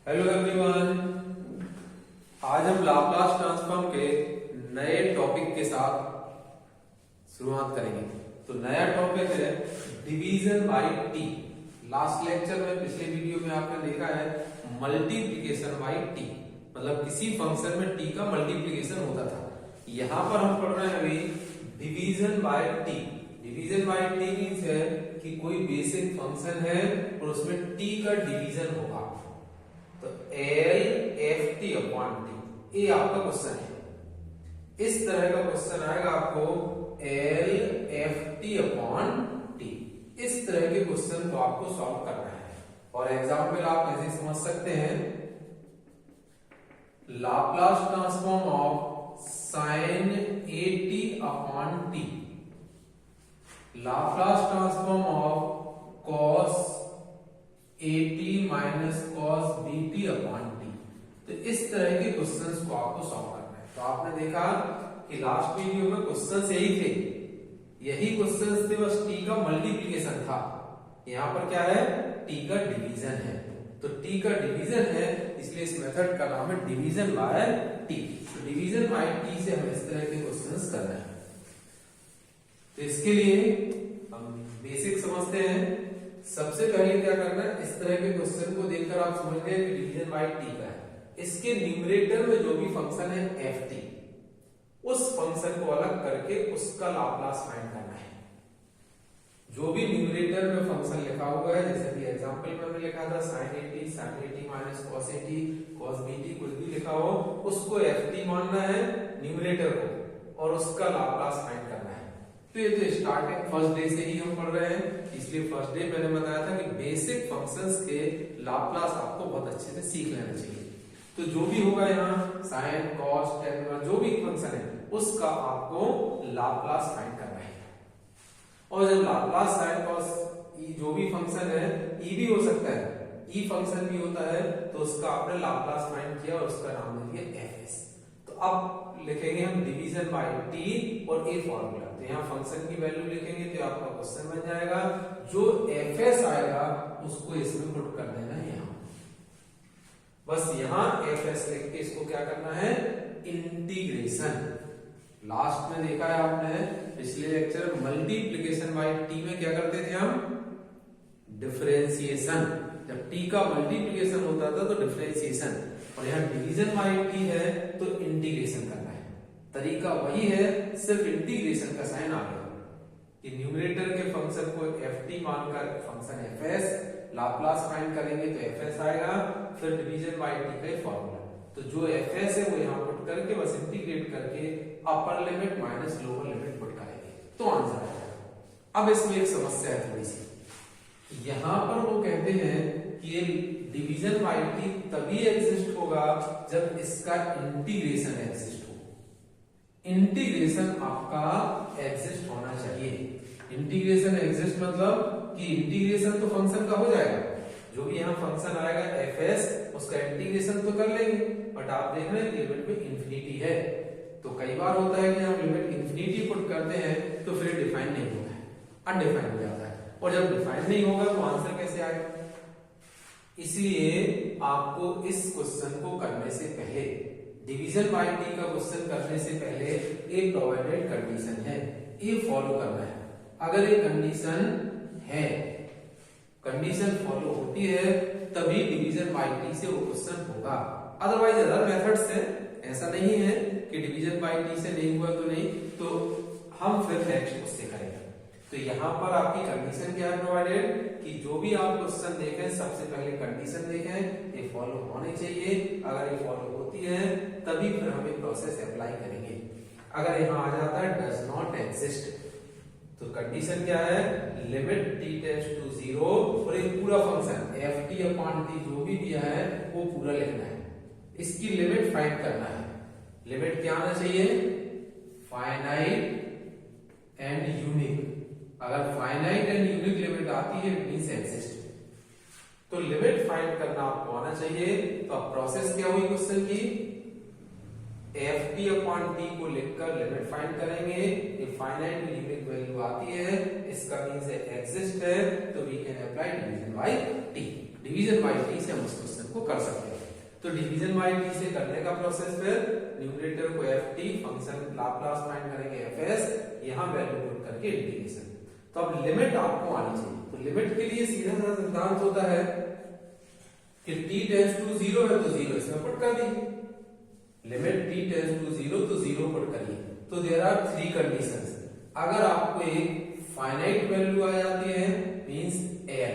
Hello everyone, आज हम Laplace transform के नए टॉपिक के साथ शुरुआत करेंगे। तो नया टॉपिक है division by T. Last lecture में, पिछले वीडियो में आपने देखा है मल्टीप्लिकेशन बाय टी, मतलब किसी फंक्शन में टी का मल्टीप्लिकेशन होता था। यहां पर हम पढ़ रहे हैं अभी division by t. Division by T means है कि कोई बेसिक फंक्शन है और उसमें टी का डिवीजन होगा, तो L F T upon T, ये आपका क्वेश्चन है। इस तरह का क्वेश्चन आएगा आपको, L F T upon T. इस तरह के क्वेश्चन को आपको सॉल्व करना है। और एग्जाम्पल आप ऐसे समझ सकते हैं, Laplace transform of sine a t upon t, Laplace transform of cos a t minus cos b t upon t. तो इस तरह के क्वेश्चंस को आपको सॉल्व करना है। तो आपने देखा कि लास्ट वीडियो में क्वेश्चंस यही थे, यही क्वेश्चंस थे, बस टी का मल्टीप्लिकेशन था। यहां पर क्या है, टी का डिवीजन है। तो टी का डिवीजन है, इसलिए इस मेथड का नाम है डिवीजन बाय टी। तो डिवीजन बाय टी से हमें इस तरह के क्वेश्चंस करना है। तो इसके लिए हम बेसिक समझते हैं। सबसे पहले क्या करना है, इस तरह के क्वेश्चन को देखकर आप समझ गए कि डिवीजन बाय टी का है। इसके न्यूमरेटर में जो भी फंक्शन है एफ टी, उस फंक्शन को अलग करके उसका लाप्लास फाइंड करना है। जो भी न्यूमरेटर में फंक्शन लिखा हुआ है, जैसे कि एग्जांपल में मैंने लिखा था sine a t minus cos a t, cos b t, कुछ भी लिखा हो, उसको एफ टी मानना है न्यूमरेटर को, और उसका लाप्लास फाइंड करना है। तो ये तो स्टार्टिंग फर्स्ट डे से ही हम पढ़ रहे हैं, इसलिए फर्स्ट डे मैंने बताया था कि बेसिक फंक्शंस के लाप्लास आपको बहुत अच्छे से सीख लेना चाहिए। तो जो भी होगा यहाँ साइन कॉस टेन, जो भी फंक्शन है उसका आपको लाप्लास फाइंड करना है। और जब लाप्लास साइन कॉस जो भी फंक्शन है, ई भी हो सकता है, ई फंक्शन भी होता है, तो उसका आपने लाप्लास फाइंड किया और उसका नाम दे दिया एफ एस। तो अब लिखेंगे हम डिवीजन बाय टी और ए फॉर्मूला। तो यहाँ फंक्शन की वैल्यू लिखेंगे तो आपका क्वेश्चन बन जाएगा। जो एफ एस आएगा उसको इसमें पुट कर देना है यहाँ, बस यहाँ एफ एस लिख के इसको क्या करना है, इंटीग्रेशन। लास्ट में देखा है आपने पिछले लेक्चर, मल्टीप्लिकेशन बाय टी में क्या करते थे हम, डिफरेंशिएशन। जब टी का मल्टीप्लिकेशन होता था तो डिफरेंशिएशन, और यहाँ डिवीजन बाय टी है तो इंटीग्रेशन करना है। तरीका वही है, सिर्फ इंटीग्रेशन का साइन आ गया कि न्यूमरेटर के फंक्शन को एफ टी मानकर function F S, Laplace find करेंगे तो एफ एस आएगा, फिर डिवीजन बाय टी का फॉर्मूला। तो जो एफ एस है वो यहाँ पुट करके बस इंटीग्रेट करके upper limit minus lower limit put करेंगे तो आंसर आएगा। अब इसमें एक समस्या है थोड़ी सी, यहां पर वो कहते हैं कि ये डिवीजन बाय टी तभी एग्जिस्ट होगा जब इसका इंटीग्रेशन एग्जिस्ट हो। इंटीग्रेशन आपका एग्जिस्ट होना चाहिए। इंटीग्रेशन एग्जिस्ट मतलब कि इंटीग्रेशन तो फंक्शन का हो जाएगा, जो भी यहाँ फंक्शन आएगा एफ एस, उसका इंटीग्रेशन तो कर लेंगे, बट आप देख रहे हैं लिमिट में इंफिनिटी है। तो कई बार होता है कि हम लिमिट इंफिनिटी पुट करते हैं तो फिर डिफाइन नहीं होता है, अनडिफाइन हो जाता है। और जब डिफाइन नहीं होगा तो आंसर कैसे आएगा। इसलिए आपको इस क्वेश्चन को करने से पहले, डिवीजन बाय टी का क्वेश्चन करने से पहले एक प्रोवाइडेड कंडीशन है, ये फॉलो करना है। अगर ये कंडीशन है, कंडीशन फॉलो होती है, तभी डिवीजन बाय टी से वो क्वेश्चन होगा। अदरवाइज अदर मेथड्स है, ऐसा नहीं है कि डिवीजन बाय टी से नहीं हुआ तो नहीं, तो हम फिर नेक्स्ट उससे करेंगे। तो यहाँ पर आपकी कंडीशन क्या है प्रोवाइडेड, कि जो भी आप क्वेश्चन देखें सबसे पहले कंडीशन देखें, ये फॉलो होनी चाहिए। अगर ये फॉलो होती है तभी फिर हम एक प्रोसेस अप्लाई करेंगे। अगर यहाँ आ जाता है डज नॉट एग्जिस्ट, तो कंडीशन क्या है, लिमिट टी टेंड्स टू 0, और एक पूरा function F T upon T जो भी दिया है वो पूरा लिखना है। इसकी लिमिट फाइंड करना है। लिमिट क्या आना चाहिए, फाइनाइट एंड यूनिक। अगर फाइनाइट एंड यूनिक लिमिट आती है इट मींस एग्जिस्ट। तो लिमिट फाइंड करना आपको आना चाहिए। तो अब प्रोसेस क्या हुई क्वेश्चन की, एफ टी अपॉन टी को लिखकर लिमिट फाइंड करेंगे। ये फाइनाइट यूनिक वैल्यू आती है, इसका मींस एग्जिस्ट है, तो we can apply division by t. Division by t से हम इस क्वेश्चन को कर सकते हैं। तो डिवीजन बाय टी से करने का प्रोसेस, फिर न्यूमरेटर को F T, function Laplace find करेंगे एफ एस, यहाँ वैल्यू पुट करके इंटीग्रेशन। तो अब लिमिट आपको आनी चाहिए। तो लिमिट के लिए सीधा सा सिद्धांत होता है कि t टेंड्स टू 0 है तो 0 इसमें पुट कर दी, लिमिट t टेंड्स टू 0 तो 0 पुट करिए। तो देयर आर 3 कंडीशंस। अगर आपको एक फाइनाइट वैल्यू आ जाती है मींस l,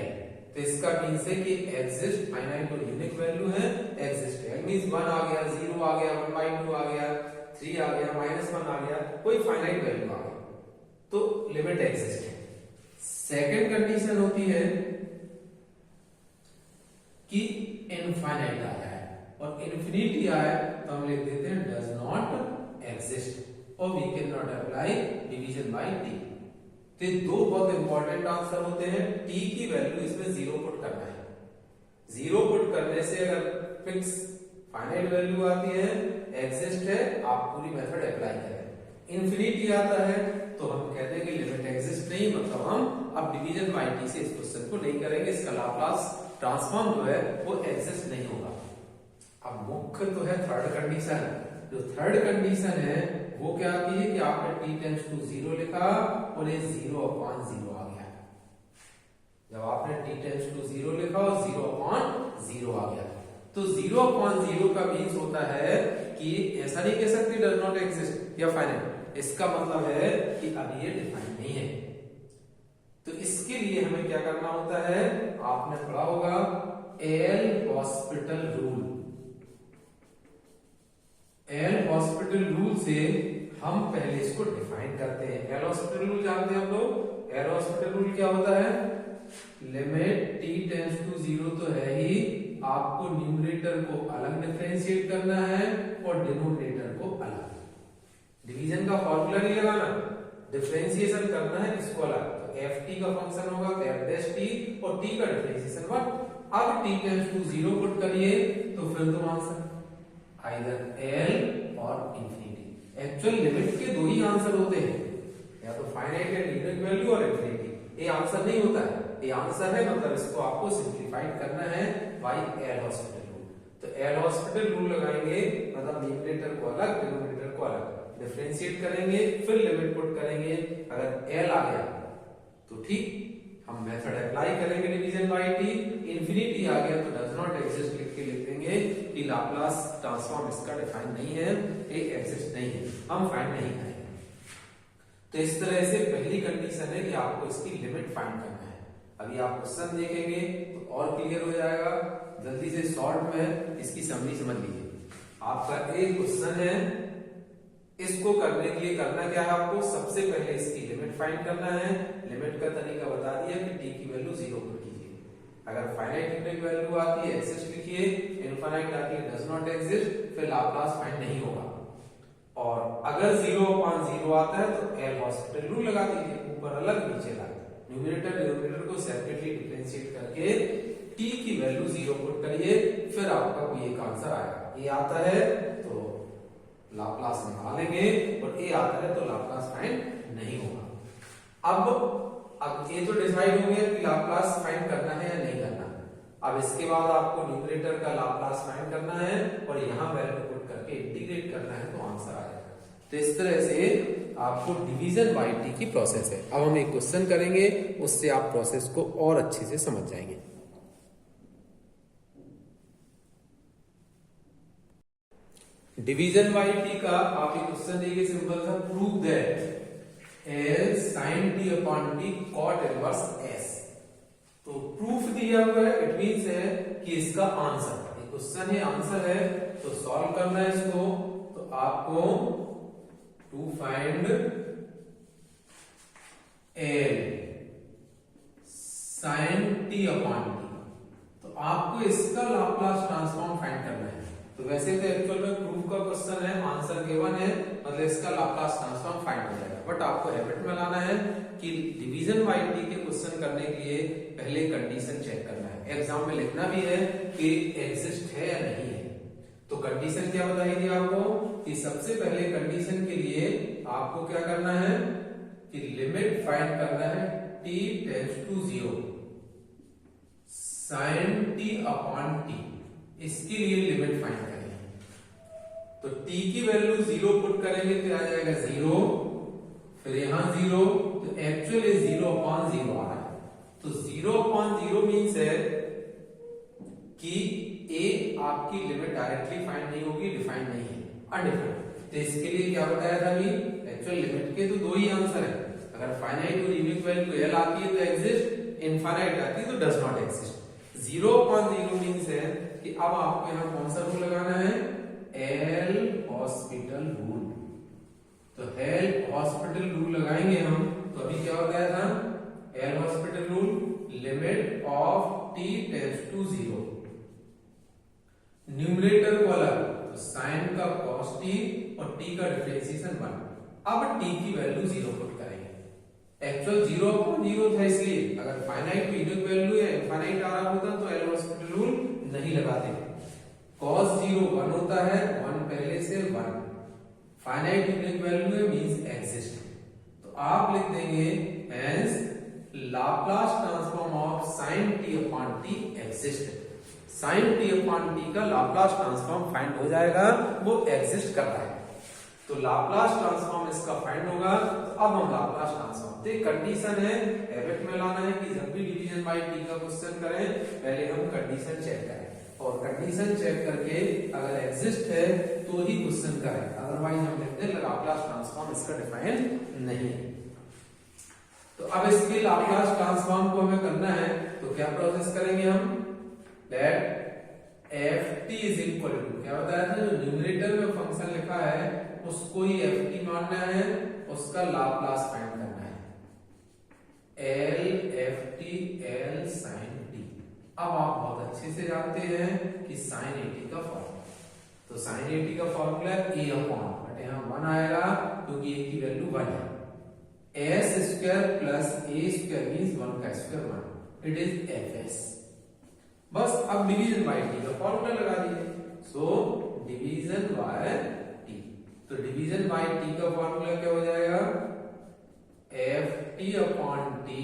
तो इसका मींस है कि एग्जिस्ट, फाइनाइट और यूनिक वैल्यू है, एग्जिस्ट है मींस 1 आ गया, 0 आ गया, 1/2 आ गया, 3 आ गया, -1 आ गया, कोई फाइनाइट वैल्यू आ गया, तो लिमिट एग्जिस्ट है। सेकंड कंडीशन होती है कि इनफाइनाइट आया है, और इन्फिनिटी आया तो हम लिख देते हैं डज नॉट एग्जिस्ट और we can not apply division by t. तो ये दो बहुत इंपॉर्टेंट आंसर होते हैं। टी की वैल्यू इसमें 0 पुट करना है, 0 पुट करने से अगर फिक्स फाइनाइट वैल्यू आती है, एग्जिस्ट है, आप पूरी मेथड अप्लाई करें। इन्फिनिटी आता है तो हम कहते हैं कि लिमिट एग्जिस्ट नहीं, मतलब हम अब डिवीजन बाय टी से इस क्वेश्चन को नहीं करेंगे, इसका लाप्लास ट्रांसफॉर्म जो है वो एग्जिस्ट नहीं होगा। अब मुख्य तो है थर्ड कंडीशन। जो थर्ड कंडीशन है वो क्या आती है कि आपने t टेंड्स टू 0 लिखा और ये 0/0 आ गया। जब आपने t टेंड्स टू 0 लिखा और 0/0 आ गया, तो 0/0 का मीन्स होता है कि ऐसा नहीं कह सकते डज नॉट एग्जिस्ट या फाइनाइट, इसका मतलब है कि अभी ये डिफाइन नहीं है। तो इसके लिए हमें क्या करना होता है, आपने पढ़ा होगा L hospital rule. L hospital rule से हम पहले इसको डिफाइन करते हैं। एल हॉस्पिटल रूल जानते हैं हम लोग। एल हॉस्पिटल रूल क्या होता है, लिमिट t टेंड्स टू 0 तो है ही, आपको न्यूमरेटर को अलग डिफरेंशिएट करना है और डिनोमिनेटर को अलग। डिवीजन का फॉर्मूला नहीं लगाना, डिफरेंशिएशन करना है इसको अलग। तो एफ टी का फंक्शन होगा तो एफ डैश टी और टी का डिफरेंशिएशन 1। अब t टेंड्स टू 0 पुट करिए तो फिर तो आंसर आइदर एल और इंफिनिटी। एक्चुअल लिमिट के दो ही आंसर होते हैं, या तो फाइनाइट एंड यूनिक वैल्यू और इंफिनिटी। ये आंसर नहीं होता है, ये आंसर है, मतलब इसको आपको सिंप्लीफाइड करना है बाय एल हॉस्पिटल रूल। तो एल हॉस्पिटल रूल लगाएंगे, मतलब न्यूमरेटर को अलग, डिनोमिनेटर को अलग, डिफरेंशिएट करेंगे, फिर लिमिट पुट करेंगे। अगर एल आ गया तो ठीक, हम मेथड अप्लाई करेंगे डिवीजन बाय टी। इंफिनिटी आ गया तो डज नॉट एग्जिस्ट लिख के लिख देंगे कि लाप्लास ट्रांसफॉर्म इसका डिफाइन नहीं है, ये एग्जिस्ट नहीं है, हम फाइंड नहीं करेंगे। तो इस तरह से पहली कंडीशन है कि आपको इसकी लिमिट फाइंड करना है। अभी आप क्वेश्चन देखेंगे तो और क्लियर हो जाएगा। जल्दी से शॉर्ट में इसकी समरी समझ लीजिए। आपका एक क्वेश्चन है, इसको करने के लिए करना क्या है, आपको सबसे पहले इसकी लिमिट फाइंड करना है। लिमिट का तरीका बता दिया कि t की वैल्यू 0 पुट कीजिए। अगर फाइनाइट यूनिक वैल्यू आती है एग्जिस्ट लिखिए, इनफाइनाइट आती है डज नॉट एग्जिस्ट, फिर लाप्लास फाइंड नहीं होगा। और अगर 0/0 आता है तो एल हॉस्पिटल रूल लगा दीजिए, ऊपर अलग नीचे अलग, न्यूमरेटर डिनोमिनेटर को सेपरेटली डिफरेंशिएट करके t की वैल्यू 0 पुट करिए, फिर आपका कोई एक आंसर आएगा। ये आता है तो लाप्लास निकालेंगे और ए आता है तो लाप्लास फाइंड नहीं होगा। अब ये तो डिसाइड हो गया कि लाप्लास फाइंड करना है या नहीं करना। अब इसके बाद आपको न्यूमरेटर का लाप्लास फाइंड करना है और यहाँ वैल्यू पुट करके इंटीग्रेट करना है तो आंसर आएगा। तो इस तरह से आपको डिवीजन बाय टी की प्रोसेस है। अब हम एक क्वेश्चन करेंगे, उससे आप प्रोसेस को और अच्छे से समझ जाएंगे। डिवीजन बाय टी का आप एक क्वेश्चन देखिए, सिंपल सा, prove that L sine t upon t cot inverse s. तो प्रूफ दिया हुआ है, इट मींस है कि इसका आंसर, ये क्वेश्चन है, आंसर है, तो सॉल्व करना है इसको। तो आपको to find L sine t upon t, तो आपको इसका लाप्लास ट्रांसफॉर्म फाइंड करना है। तो वैसे तो एक्चुअल में प्रूफ का क्वेश्चन है, आंसर गिवन है, मतलब इसका लाप्लास ट्रांसफॉर्म फाइंड हो जाएगा। बट आपको हैबिट में लाना है कि डिवीजन बाय टी के क्वेश्चन करने के लिए पहले कंडीशन चेक करना है। एग्जाम में लिखना भी है कि एग्जिस्ट है या नहीं है। तो कंडीशन क्या बताई थी आपको कि सबसे पहले कंडीशन के लिए आपको क्या करना है कि लिमिट फाइंड करना है t tends to 0 sin t upon t। इसके लिए लिमिट फाइंड करेंगे। तो t की वैल्यू 0 पुट करेंगे तो आ जाएगा 0, फिर यहां 0, तो एक्चुअली 0/0 आ रहा है। तो 0/0 मीन्स है कि a आपकी लिमिट डायरेक्टली फाइंड नहीं होगी, डिफाइन नहीं है, अनडिफाइंड। तो इसके लिए क्या बताया था अभी, एक्चुअल लिमिट के तो दो ही आंसर है। अगर फाइनाइट और यूनिक वैल्यू l आती है तो एग्जिस्ट, इनफाइनाइट आती है तो डज नॉट एग्जिस्ट। 0/0 मीन्स है कि अब आपको यहां कौन सा रूल लगाना है, एल हॉस्पिटल रूल। तो एल हॉस्पिटल रूल लगाएंगे हम। तो अभी क्या बताया था, L'Hospital rule, limit of t tends to 0, numerator को अलग, तो साइन का cos t और t का डिफरेंशिएशन 1। अब t की वैल्यू 0 पुट करेंगे। एक्चुअल 0/0 था, इसलिए अगर फाइनाइट यूनिक वैल्यू या इनफाइनाइट आ रहा होता तो एल हॉस्पिटल रूल नहीं लगाते। cos 0 1 होता है, 1 पहले से 1, फाइनाइट यूनिक वैल्यू है मींस एग्जिस्ट। तो आप लिख देंगे hence Laplace transform of sin t upon t exist. sin t upon t का लाप्लास ट्रांसफॉर्म फाइंड हो जाएगा, वो एग्जिस्ट करता है। तो लाप्लास ट्रांसफॉर्म इसका फाइंड होगा। तो अब हम लाप्लास ट्रांसफॉर्म, तो कंडीशन है, हैबिट में लाना है कि जब भी डिवीजन बाय t का क्वेश्चन करें पहले हम कंडीशन चेक करें, और कंडीशन चेक करके अगर एग्जिस्ट है तो ही क्वेश्चन करें, अदरवाइज हम लिखते हैं लाप्लास ट्रांसफॉर्म इसका डिफाइन नहीं है। तो अब इसके लाप्लास ट्रांसफॉर्म को हमें करना है, तो क्या प्रोसेस करेंगे हम, let ft is equal to, क्या बताया था, जो न्यूमरेटर में फंक्शन लिखा है उसको ही ft मानना है, उसका लाप्लास फाइंड करना है, l ft l sin t। अब आप बहुत अच्छे से जानते हैं कि sin 80 का फॉर्मूला, तो sin 80 का फॉर्मूला a अपॉन, बट यहाँ 1 आएगा क्योंकि a की वैल्यू 1 है, s square plus a square means 1 का स्क्वायर 1, इट इज fs। बस अब डिवीजन बाय t का फॉर्मूला लगा दीजिए। सो डिवीजन बाय t, तो डिवीजन बाय t का फॉर्मूला क्या हो जाएगा, ft upon t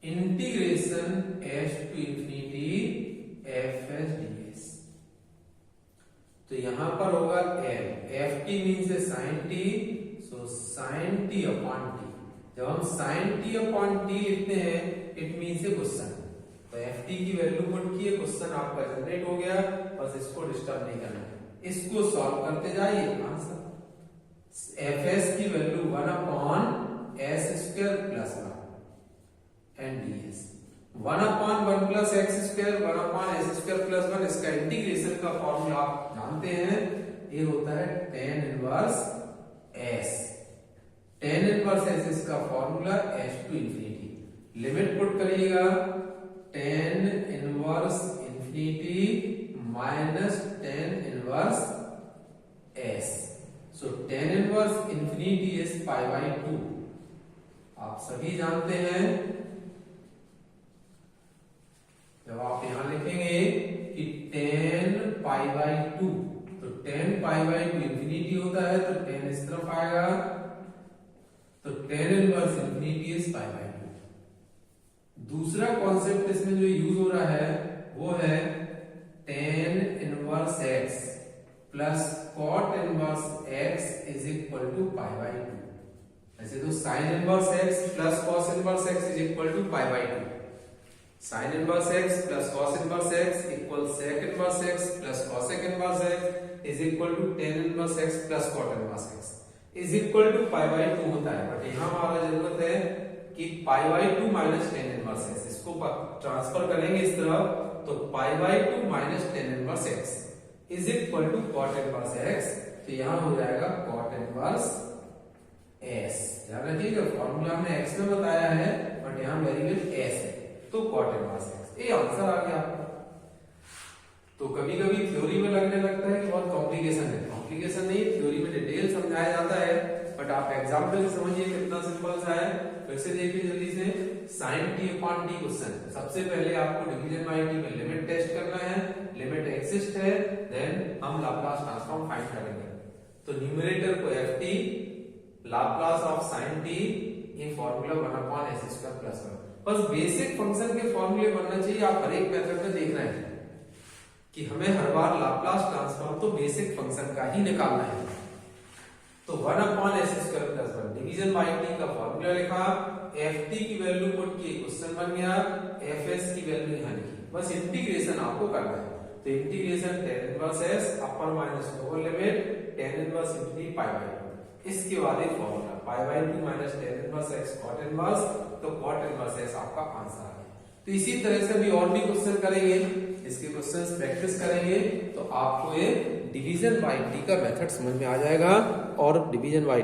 integration s to infinity fs ds। तो यहां पर होगा l, ft मींस है sin t, so sin t upon t। जब हम sin t अपॉन t लिखते हैं इट मींस है क्वेश्चन, तो ft की वैल्यू पुट किए, क्वेश्चन आपका जनरेट हो गया, बस इसको डिस्टर्ब नहीं करना है, इसको सॉल्व करते जाइए, आंसर fs की value 1 upon s square plus 1 and ds, 1 upon 1 plus x square, 1 upon s square plus 1, इसका इंटीग्रेशन का फॉर्मूला आप जानते हैं, ये होता है tan inverse s। tan inverse s इसका formula s to infinity, limit put करिएगा, tan inverse infinity minus tan inverse s, so tan inverse infinity is pi by 2। आप सभी जानते हैं, जब आप यहां लिखेंगे कि tan पाई बाई 2, तो tan पाई बाई 2 इंफिनिटी होता है, तो tan इस तरफ आएगा, तो tan inverse infinity is pi by 2। दूसरा कॉन्सेप्ट इसमें जो यूज हो रहा है वो है tan inverse x plus cot inverse x is equal to pi by 2। ऐसे तो sin inverse x plus cos inverse x is equal to pi by 2, sin inverse x plus cos inverse x equal sec inverse x plus cosec inverse x is equal to tan inverse x plus cot inverse x is equal to pi by 2 होता है। But यहां हमारा जरूरत है कि पाई by 2 minus tan inverse x, इसको transfer करेंगे इस तरफ, तो pi by 2 minus tan inverse x is equal to cot inverse x, तो यहां हो जाएगा cot इनवर्स s। ध्यान रखिएगा फॉर्मूला हमने x में बताया है बट यहां वेरिएबल s है, तो cot इनवर्स x, ये आंसर आ गया आपका। तो कभी कभी थ्योरी में लगने लगता है कि बहुत कॉम्प्लिकेशन है, कॉम्प्लिकेशन नहीं, थ्योरी में डिटेल समझाया जाता है, बट आप एग्जाम्पल से समझिए कितना सिंपल सा है। फिर से देखिए जल्दी से, sin t upon t question, सबसे पहले आपको डिवीजन बाय t में लिमिट टेस्ट करना है, लिमिट एग्जिस्ट है, देन हम लाप्लास ट्रांसफॉर्म फाइंड करेंगे। तो न्यूमरेटर को ft, Laplace of sin t, ये formula 1 upon s square plus 1। बस बेसिक फंक्शन के फॉर्मूले बनना चाहिए, आप हर एक मेथड में देख रहे हैं। कि हमें हर बार लाप्लास ट्रांसफॉर्म तो बेसिक फंक्शन का ही निकालना है। तो 1/s²+1 डिवीजन बाय टी का फॉर्मूला लिखा, ft की वैल्यू पुट की, क्वेश्चन बन गया, fs की वैल्यू यहां लिखी, बस इंटीग्रेशन आपको करना है। तो integration tan inverse s upper minus lower limit tan inverse into pi by 2, इसके बाद एक formula pi by 2 minus tan inverse x cot inverse, तो cot इनवर्स s आपका आंसर आ गया। तो इसी तरह से भी और भी क्वेश्चन करेंगे, इसके क्वेश्चंस प्रैक्टिस करेंगे, तो आपको ये डिवीजन बाय टी का मेथड समझ में आ जाएगा। और डिवीजन बाय